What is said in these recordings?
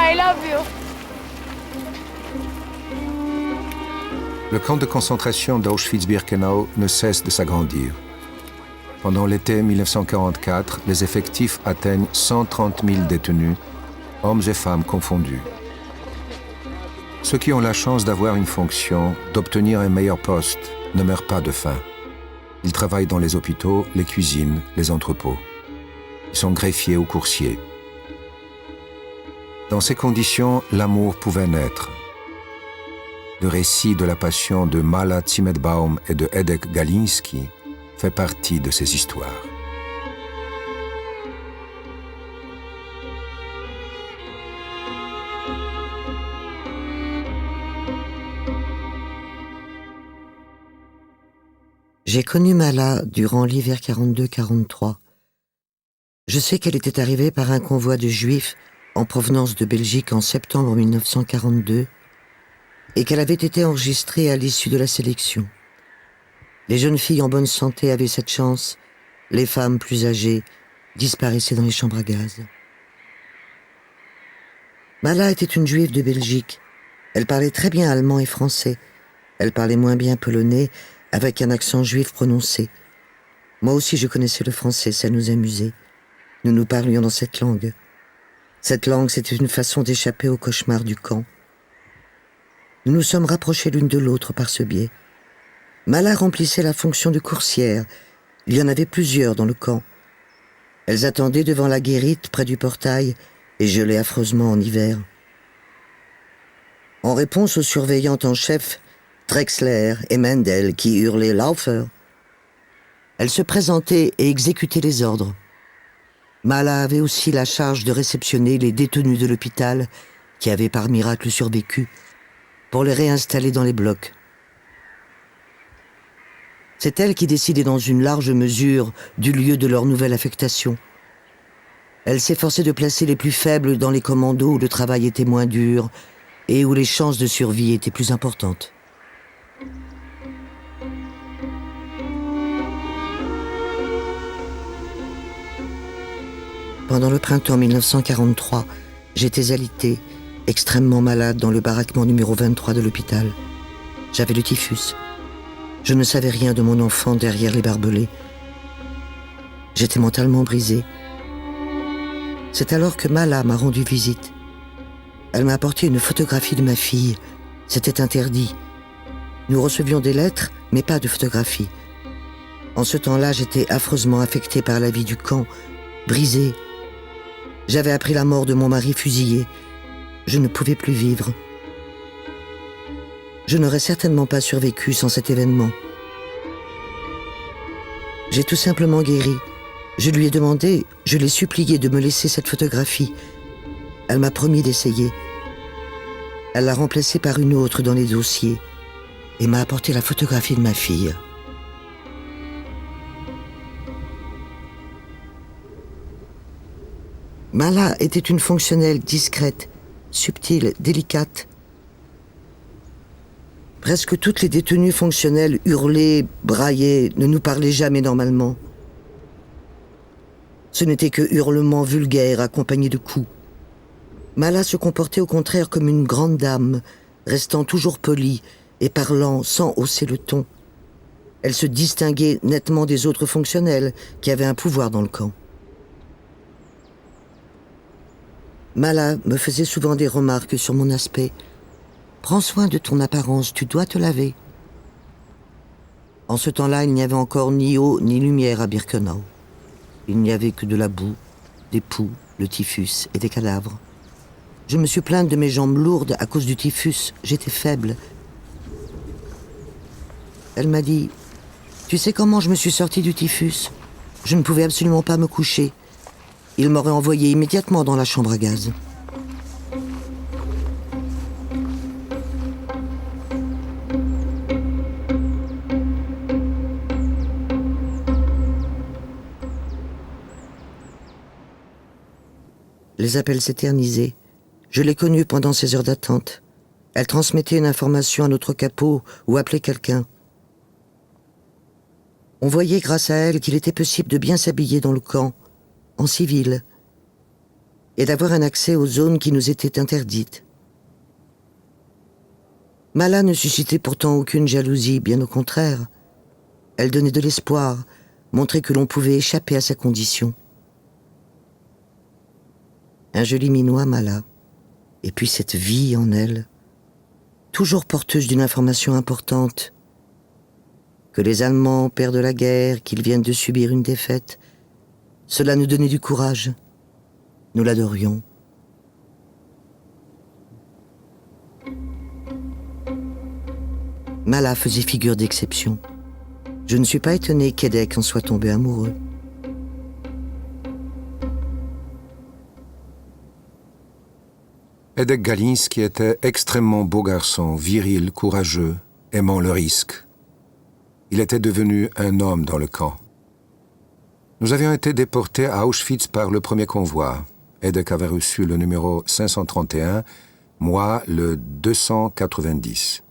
I love you. Le camp de concentration d'Auschwitz-Birkenau ne cesse de s'agrandir. Pendant l'été 1944, les effectifs atteignent 130 000 détenus, hommes et femmes confondus. Ceux qui ont la chance d'avoir une fonction, d'obtenir un meilleur poste, ne meurent pas de faim. Ils travaillent dans les hôpitaux, les cuisines, les entrepôts. Ils sont greffiers ou coursiers. Dans ces conditions, l'amour pouvait naître. Le récit de la passion de Mala Zimmerbaum et de Edek Galinski fait partie de ces histoires. J'ai connu Mala durant l'hiver 42-43. Je sais qu'elle était arrivée par un convoi de Juifs en provenance de Belgique en septembre 1942 et qu'elle avait été enregistrée à l'issue de la sélection. Les jeunes filles en bonne santé avaient cette chance, les femmes plus âgées disparaissaient dans les chambres à gaz. Mala était une Juive de Belgique. Elle parlait très bien allemand et français. Elle parlait moins bien polonais, avec un accent juif prononcé. Moi aussi je connaissais le français, ça nous amusait. Nous nous parlions dans cette langue. Cette langue, c'était une façon d'échapper au cauchemar du camp. Nous nous sommes rapprochés l'une de l'autre par ce biais. Mala remplissait la fonction de coursière. Il y en avait plusieurs dans le camp. Elles attendaient devant la guérite, près du portail, et gelaient affreusement en hiver. En réponse aux surveillantes en chef, Drexler et Mendel, qui hurlaient « Laufer », elles se présentaient et exécutaient les ordres. Mala avait aussi la charge de réceptionner les détenus de l'hôpital, qui avaient par miracle survécu, pour les réinstaller dans les blocs. C'est elle qui décidait dans une large mesure du lieu de leur nouvelle affectation. Elle s'efforçait de placer les plus faibles dans les commandos où le travail était moins dur et où les chances de survie étaient plus importantes. Pendant le printemps 1943, j'étais alitée, extrêmement malade dans le baraquement numéro 23 de l'hôpital. J'avais le typhus. Je ne savais rien de mon enfant derrière les barbelés. J'étais mentalement brisée. C'est alors que Mala m'a rendu visite. Elle m'a apporté une photographie de ma fille. C'était interdit. Nous recevions des lettres, mais pas de photographies. En ce temps-là, j'étais affreusement affectée par la vie du camp, brisée. J'avais appris la mort de mon mari fusillé. Je ne pouvais plus vivre. Je n'aurais certainement pas survécu sans cet événement. J'ai tout simplement guéri. Je lui ai demandé, je l'ai supplié de me laisser cette photographie. Elle m'a promis d'essayer. Elle l'a remplacée par une autre dans les dossiers et m'a apporté la photographie de ma fille. Mala était une fonctionnelle discrète, subtile, délicate. Presque toutes les détenues fonctionnelles hurlaient, braillaient, ne nous parlaient jamais normalement. Ce n'était que hurlements vulgaires accompagnés de coups. Mala se comportait au contraire comme une grande dame, restant toujours polie et parlant sans hausser le ton. Elle se distinguait nettement des autres fonctionnels qui avaient un pouvoir dans le camp. Mala me faisait souvent des remarques sur mon aspect. « Prends soin de ton apparence, tu dois te laver. » En ce temps-là, il n'y avait encore ni eau ni lumière à Birkenau. Il n'y avait que de la boue, des poux, le typhus et des cadavres. Je me suis plainte de mes jambes lourdes à cause du typhus. J'étais faible. Elle m'a dit « Tu sais comment je me suis sortie du typhus ? Je ne pouvais absolument pas me coucher. Il m'aurait envoyé immédiatement dans la chambre à gaz. » Les appels s'éternisaient. Je l'ai connue pendant ces heures d'attente. Elle transmettait une information à notre capot ou appelait quelqu'un. On voyait grâce à elle qu'il était possible de bien s'habiller dans le camp, en civil. et d'avoir un accès aux zones qui nous étaient interdites. Mala ne suscitait pourtant aucune jalousie, bien au contraire. Elle donnait de l'espoir, montrait que l'on pouvait échapper à sa condition. Un joli minois, Mala, et puis cette vie en elle, toujours porteuse d'une information importante, que les Allemands perdent la guerre, qu'ils viennent de subir une défaite, cela nous donnait du courage. Nous l'adorions. Mala faisait figure d'exception. Je ne suis pas étonné qu'Edek en soit tombé amoureux. Edek Galinski était extrêmement beau garçon, viril, courageux, aimant le risque. Il était devenu un homme dans le camp. Nous avions été déportés à Auschwitz par le premier convoi. Edek avait reçu le numéro 531, moi le 290.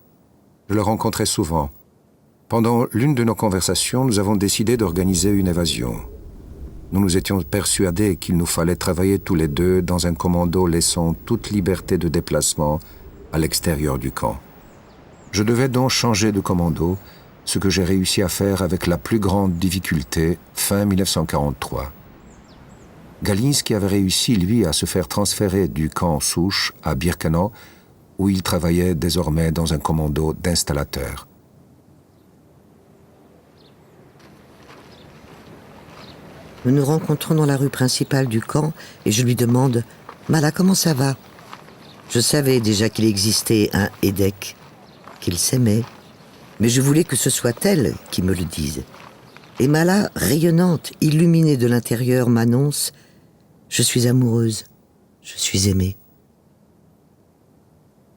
Je le rencontrais souvent. Pendant l'une de nos conversations, nous avons décidé d'organiser une évasion. Nous nous étions persuadés qu'il nous fallait travailler tous les deux dans un commando laissant toute liberté de déplacement à l'extérieur du camp. Je devais donc changer de commando, ce que j'ai réussi à faire avec la plus grande difficulté fin 1943. Galinski avait réussi, lui, à se faire transférer du camp Souche à Birkenau, où il travaillait désormais dans un commando d'installateurs. Nous nous rencontrons dans la rue principale du camp et je lui demande « Mala, comment ça va ?» Je savais déjà qu'il existait un Edek, qu'il s'aimait, mais je voulais que ce soit elle qui me le dise. Et Mala, rayonnante, illuminée de l'intérieur, m'annonce « Je suis amoureuse, je suis aimée. »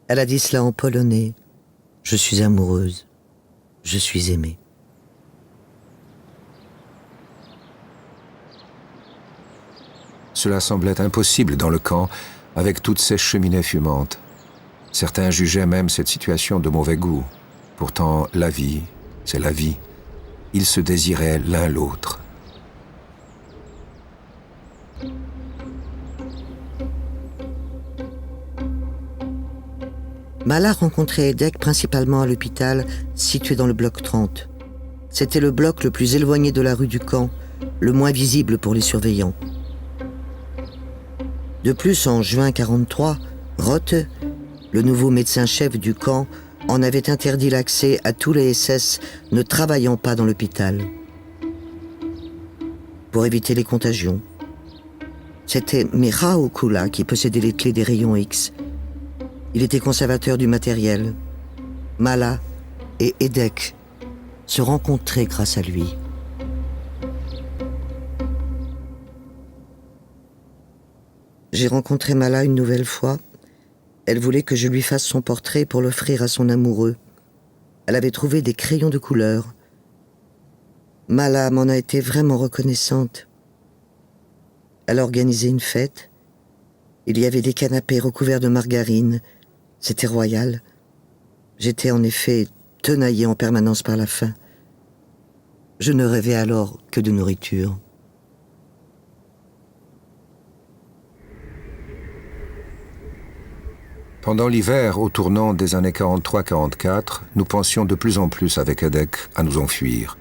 Elle a dit cela en polonais. « Je suis amoureuse, je suis aimée. » Cela semblait impossible dans le camp, avec toutes ces cheminées fumantes. Certains jugeaient même cette situation de mauvais goût. Pourtant, la vie, c'est la vie. Ils se désiraient l'un l'autre. Mala rencontrait Edek principalement à l'hôpital, situé dans le bloc 30. C'était le bloc le plus éloigné de la rue du camp, le moins visible pour les surveillants. De plus, en juin 1943, Roth, le nouveau médecin-chef du camp, en avait interdit l'accès à tous les SS ne travaillant pas dans l'hôpital, pour éviter les contagions. C'était Michał Kula qui possédait les clés des rayons X. Il était conservateur du matériel. Mala et Edek se rencontraient grâce à lui. J'ai rencontré Mala une nouvelle fois. Elle voulait que je lui fasse son portrait pour l'offrir à son amoureux. Elle avait trouvé des crayons de couleur. Mala m'en a été vraiment reconnaissante. Elle a organisé une fête. Il y avait des canapés recouverts de margarine. C'était royal. J'étais en effet tenaillé en permanence par la faim. Je ne rêvais alors que de nourriture. Pendant l'hiver, au tournant des années 43-44, nous pensions de plus en plus avec Edek à nous enfuir.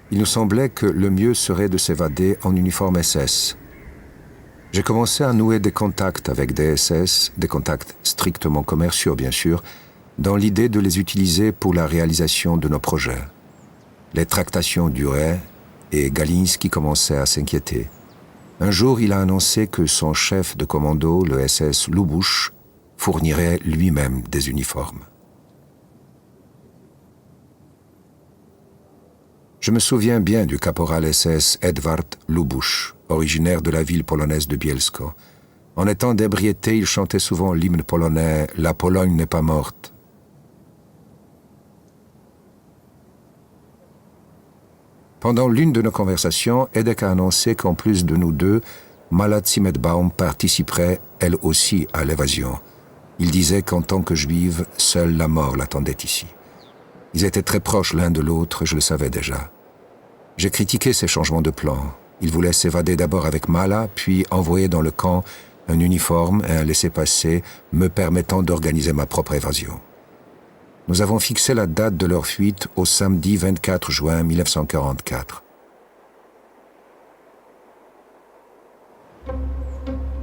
Il nous semblait que le mieux serait de s'évader en uniforme SS. J'ai commencé à nouer des contacts avec des SS, des contacts strictement commerciaux bien sûr, dans l'idée de les utiliser pour la réalisation de nos projets. Les tractations duraient et Galinski commençait à s'inquiéter. Un jour, il a annoncé que son chef de commando, le SS Lubusz, fournirait lui-même des uniformes. Je me souviens bien du caporal SS Edward Lubusz, originaire de la ville polonaise de Bielsko. En étant d'ébriété, il chantait souvent l'hymne polonais « La Pologne n'est pas morte ». Pendant l'une de nos conversations, Edek a annoncé qu'en plus de nous deux, Mala Zimmerbaum participerait, elle aussi, à l'évasion. Il disait qu'en tant que juive, seule la mort l'attendait ici. Ils étaient très proches l'un de l'autre, je le savais déjà. J'ai critiqué ces changements de plan. Il voulait s'évader d'abord avec Mala, puis envoyer dans le camp un uniforme et un laissez-passer me permettant d'organiser ma propre évasion. Nous avons fixé la date de leur fuite au samedi 24 juin 1944.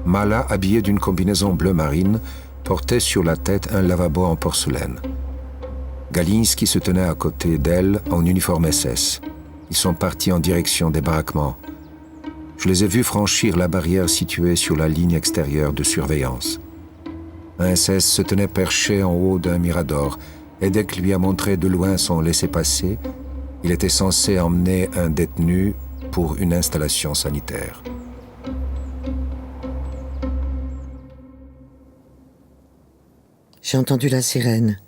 Mala, habillée d'une combinaison bleu marine, portait sur la tête un lavabo en porcelaine. Galinski se tenait à côté d'elle en uniforme SS. Ils sont partis en direction des baraquements. Je les ai vus franchir la barrière située sur la ligne extérieure de surveillance. Un SS se tenait perché en haut d'un mirador. Edek lui a montré de loin son laissez-passer. Il était censé emmener un détenu pour une installation sanitaire. J'ai entendu la sirène.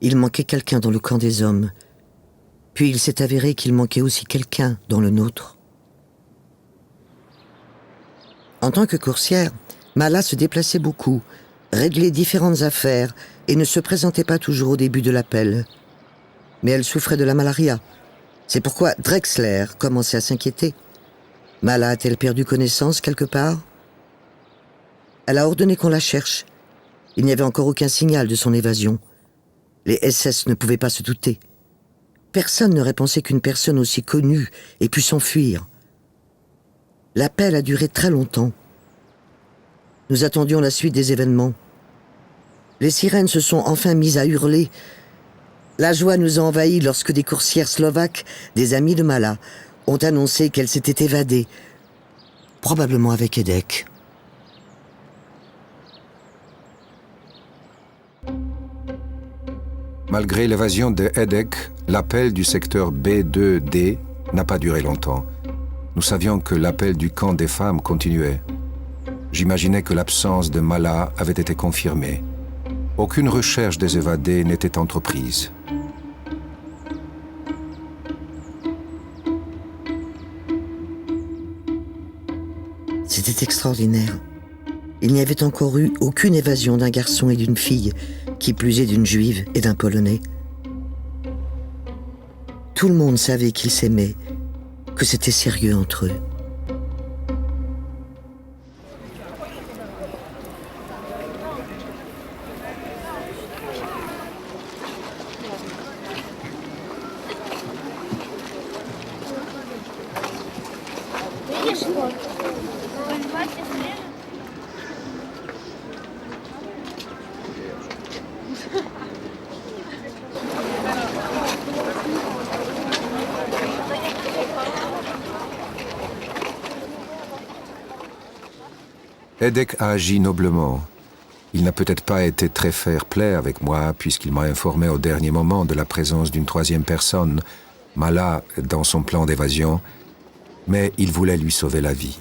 Il manquait quelqu'un dans le camp des hommes. Puis il s'est avéré qu'il manquait aussi quelqu'un dans le nôtre. En tant que coursière, Mala se déplaçait beaucoup, réglait différentes affaires et ne se présentait pas toujours au début de l'appel. Mais elle souffrait de la malaria. C'est pourquoi Drexler commençait à s'inquiéter. Mala a-t-elle perdu connaissance quelque part? Elle a ordonné qu'on la cherche. Il n'y avait encore aucun signal de son évasion. Les SS ne pouvaient pas se douter. Personne n'aurait pensé qu'une personne aussi connue ait pu s'enfuir. L'appel a duré très longtemps. Nous attendions la suite des événements. Les sirènes se sont enfin mises à hurler. La joie nous a envahis lorsque des coursières slovaques, des amis de Mala, ont annoncé qu'elle s'était évadée, probablement avec Edek. Malgré l'évasion de Edek, l'appel du secteur B2D n'a pas duré longtemps. Nous savions que l'appel du camp des femmes continuait. J'imaginais que l'absence de Mala avait été confirmée. Aucune recherche des évadés n'était entreprise. C'était extraordinaire. Il n'y avait encore eu aucune évasion d'un garçon et d'une fille, qui plus est d'une juive et d'un polonais. Tout le monde savait qu'ils s'aimaient, que c'était sérieux entre eux. Edek a agi noblement. Il n'a peut-être pas été très fair-play avec moi puisqu'il m'a informé au dernier moment de la présence d'une troisième personne, Mala, dans son plan d'évasion, mais il voulait lui sauver la vie.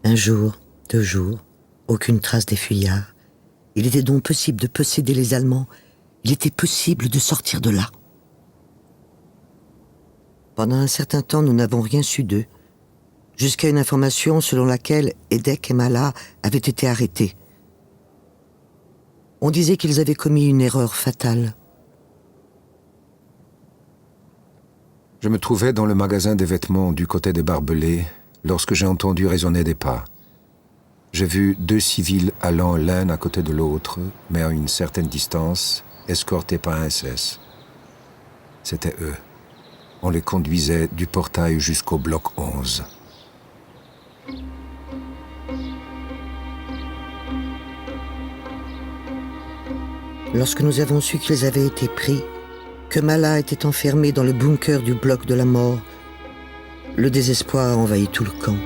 Un jour, 2 jours, aucune trace des fuyards. Il était donc possible de posséder les Allemands. Il était possible de sortir de là. Pendant un certain temps, nous n'avons rien su d'eux, jusqu'à une information selon laquelle Edek et Mala avaient été arrêtés. On disait qu'ils avaient commis une erreur fatale. Je me trouvais dans le magasin des vêtements du côté des barbelés lorsque j'ai entendu résonner des pas. J'ai vu 2 civils allant l'un à côté de l'autre, mais à une certaine distance, escortés par un SS. C'étaient eux. On les conduisait du portail jusqu'au bloc 11. Lorsque nous avons su qu'ils avaient été pris, que Mala était enfermé dans le bunker du bloc de la mort, le désespoir a envahi tout le camp.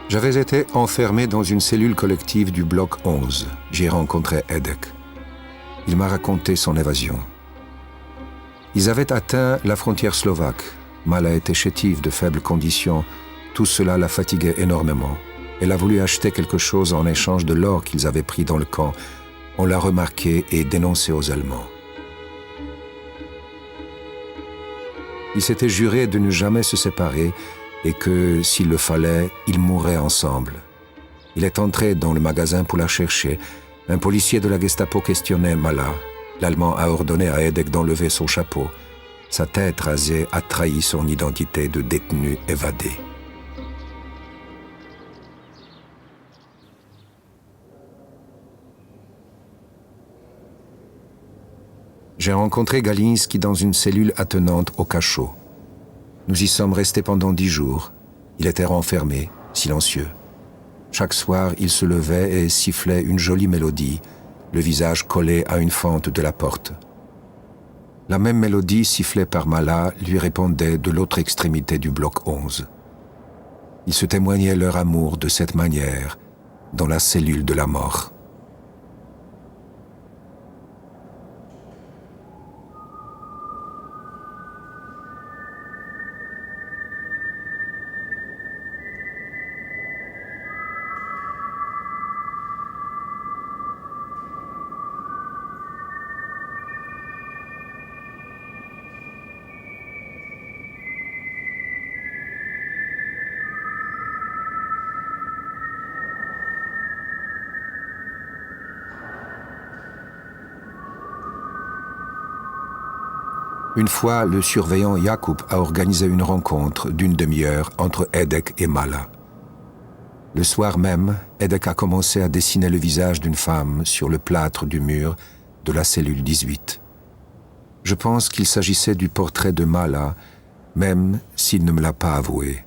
J'avais été enfermé dans une cellule collective du bloc 11. J'y ai rencontré Edek. Il m'a raconté son évasion. Ils avaient atteint la frontière slovaque. Mala était chétive, de faibles conditions. Tout cela la fatiguait énormément. Elle a voulu acheter quelque chose en échange de l'or qu'ils avaient pris dans le camp. On l'a remarqué et dénoncé aux Allemands. Ils s'étaient jurés de ne jamais se séparer et que, s'il le fallait, ils mourraient ensemble. Il est entré dans le magasin pour la chercher. Un policier de la Gestapo questionnait Mala. L'Allemand a ordonné à Edek d'enlever son chapeau. Sa tête rasée a trahi son identité de détenu évadé. J'ai rencontré Galinski dans une cellule attenante au cachot. Nous y sommes restés pendant 10 jours. Il était renfermé, silencieux. Chaque soir, il se levait et sifflait une jolie mélodie, le visage collé à une fente de la porte. La même mélodie sifflée par Mala lui répondait de l'autre extrémité du bloc 11. Ils se témoignaient leur amour de cette manière, dans la cellule de la mort. Une fois, le surveillant Jakub a organisé une rencontre d'une demi-heure entre Edek et Mala. Le soir même, Edek a commencé à dessiner le visage d'une femme sur le plâtre du mur de la cellule 18. Je pense qu'il s'agissait du portrait de Mala, même s'il ne me l'a pas avoué.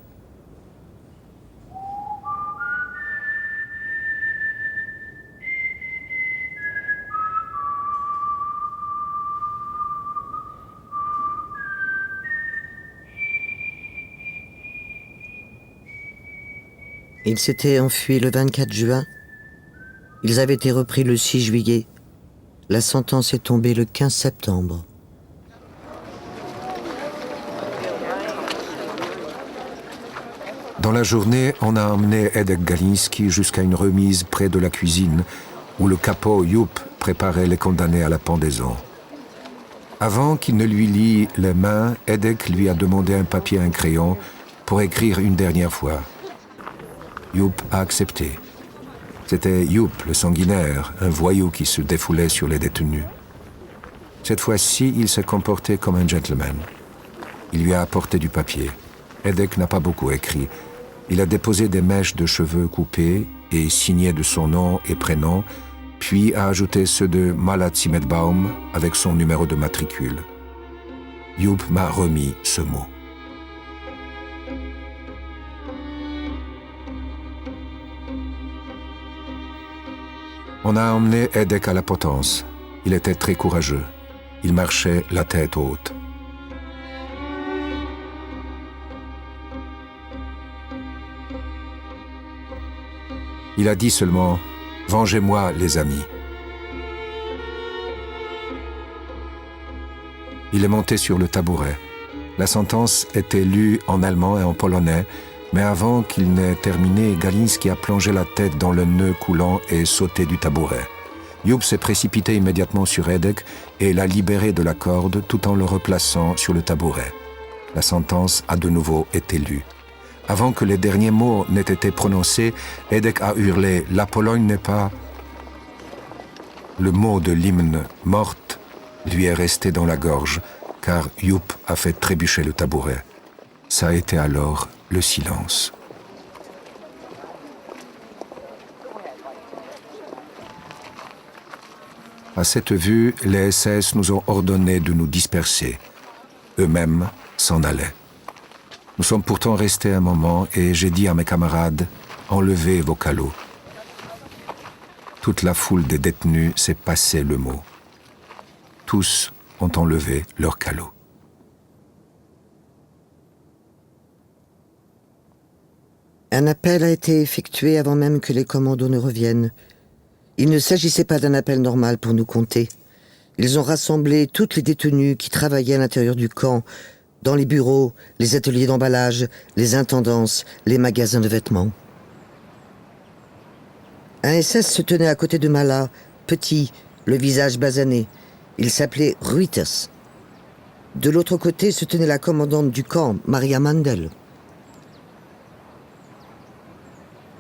Ils s'étaient enfuis le 24 juin. Ils avaient été repris le 6 juillet. La sentence est tombée le 15 septembre. Dans la journée, on a emmené Edek Galinski jusqu'à une remise près de la cuisine où le capot Jupp préparait les condamnés à la pendaison. Avant qu'il ne lui lie les mains, Edek lui a demandé un papier et un crayon pour écrire une dernière fois. Jupp a accepté. C'était Jupp, le sanguinaire, un voyou qui se défoulait sur les détenus. Cette fois-ci, il s'est comporté comme un gentleman. Il lui a apporté du papier. Edek n'a pas beaucoup écrit. Il a déposé des mèches de cheveux coupées et signé de son nom et prénom, puis a ajouté ceux de Mala Zimmetbaum avec son numéro de matricule. Jupp m'a remis ce mot. On a emmené Edek à la potence. Il était très courageux. Il marchait la tête haute. Il a dit seulement « Vengez-moi, les amis ». Il est monté sur le tabouret. La sentence était lue en allemand et en polonais, mais avant qu'il n'ait terminé, Galinski a plongé la tête dans le nœud coulant et sauté du tabouret. Jupp s'est précipité immédiatement sur Edek et l'a libéré de la corde tout en le replaçant sur le tabouret. La sentence a de nouveau été lue. Avant que les derniers mots n'aient été prononcés, Edek a hurlé « La Pologne n'est pas… » Le mot de l'hymne « morte » lui est resté dans la gorge, car Jupp a fait trébucher le tabouret. Ça a été alors le silence. À cette vue, les SS nous ont ordonné de nous disperser. Eux-mêmes s'en allaient. Nous sommes pourtant restés un moment et j'ai dit à mes camarades « Enlevez vos calots ». Toute la foule des détenus s'est passé le mot. Tous ont enlevé leurs calots. Un appel a été effectué avant même que les commandos ne reviennent. Il ne s'agissait pas d'un appel normal pour nous compter. Ils ont rassemblé toutes les détenues qui travaillaient à l'intérieur du camp, dans les bureaux, les ateliers d'emballage, les intendances, les magasins de vêtements. Un SS se tenait à côté de Mala, petit, le visage basané. Il s'appelait Ruiters. De l'autre côté se tenait la commandante du camp, Maria Mandel.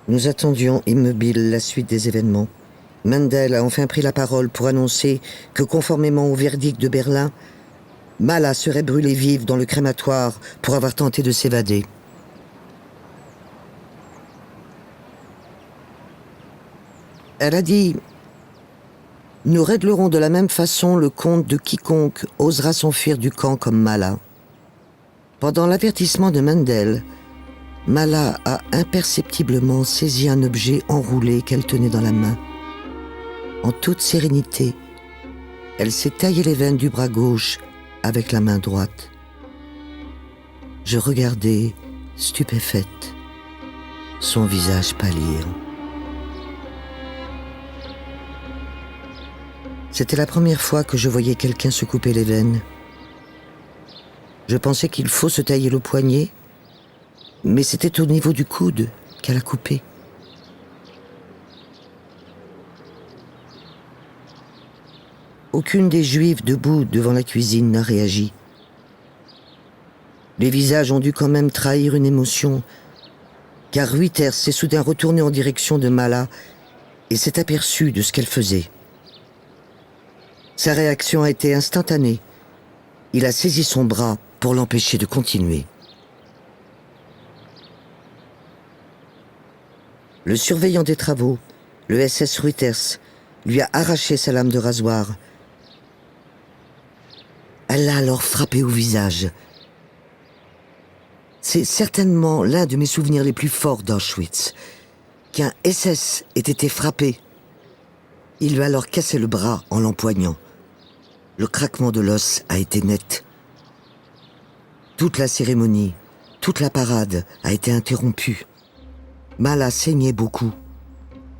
Nous attendions immobiles la suite des événements. Mandel a enfin pris la parole pour annoncer que, conformément au verdict de Berlin, Mala serait brûlée vive dans le crématoire pour avoir tenté de s'évader. Elle a dit « Nous réglerons de la même façon le compte de quiconque osera s'enfuir du camp comme Mala. » Pendant l'avertissement de Mandel, Mala a imperceptiblement saisi un objet enroulé qu'elle tenait dans la main. En toute sérénité, elle s'est taillé les veines du bras gauche avec la main droite. Je regardais, stupéfaite, son visage pâlir. C'était la première fois que je voyais quelqu'un se couper les veines. Je pensais qu'il faut se tailler le poignet, mais c'était au niveau du coude qu'elle a coupé. Aucune des juives debout devant la cuisine n'a réagi. Les visages ont dû quand même trahir une émotion, car Ruiters s'est soudain retourné en direction de Mala et s'est aperçu de ce qu'elle faisait. Sa réaction a été instantanée. Il a saisi son bras pour l'empêcher de continuer. Le surveillant des travaux, le SS Ruiters, lui a arraché sa lame de rasoir. Elle l'a alors frappé au visage. C'est certainement l'un de mes souvenirs les plus forts d'Auschwitz, qu'un SS ait été frappé. Il lui a alors cassé le bras en l'empoignant. Le craquement de l'os a été net. Toute la cérémonie, toute la parade a été interrompue. Mala saignait beaucoup.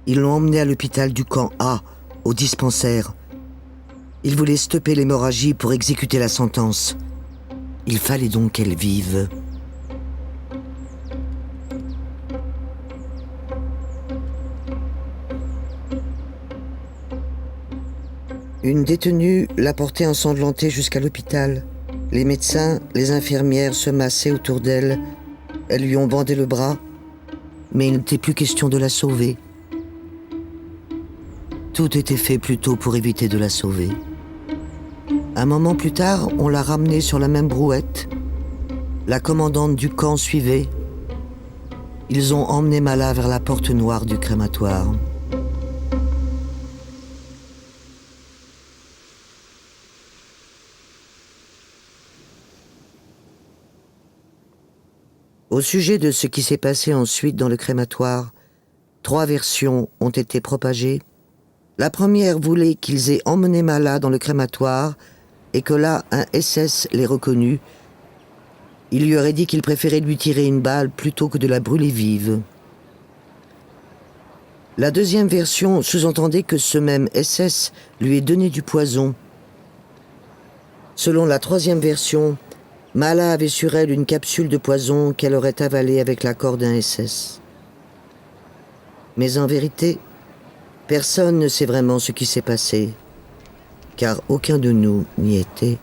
Ils l'ont emmenée à l'hôpital du camp A, au dispensaire. Ils voulaient stopper l'hémorragie pour exécuter la sentence. Il fallait donc qu'elle vive. Une détenue l'a portée ensanglantée jusqu'à l'hôpital. Les médecins, les infirmières se massaient autour d'elle. Elles lui ont bandé le bras, mais il n'était plus question de la sauver. Tout était fait plutôt pour éviter de la sauver. Un moment plus tard, on l'a ramenée sur la même brouette. La commandante du camp suivait. Ils ont emmené Mala vers la porte noire du crématoire. Au sujet de ce qui s'est passé ensuite dans le crématoire, 3 versions ont été propagées. La première voulait qu'ils aient emmené Mala dans le crématoire et que là, un SS l'ait reconnue. Il lui aurait dit qu'il préférait lui tirer une balle plutôt que de la brûler vive. La deuxième version sous-entendait que ce même SS lui ait donné du poison. Selon la troisième version, Mala avait sur elle une capsule de poison qu'elle aurait avalée avec l'accord d'un SS. Mais en vérité, personne ne sait vraiment ce qui s'est passé, car aucun de nous n'y était.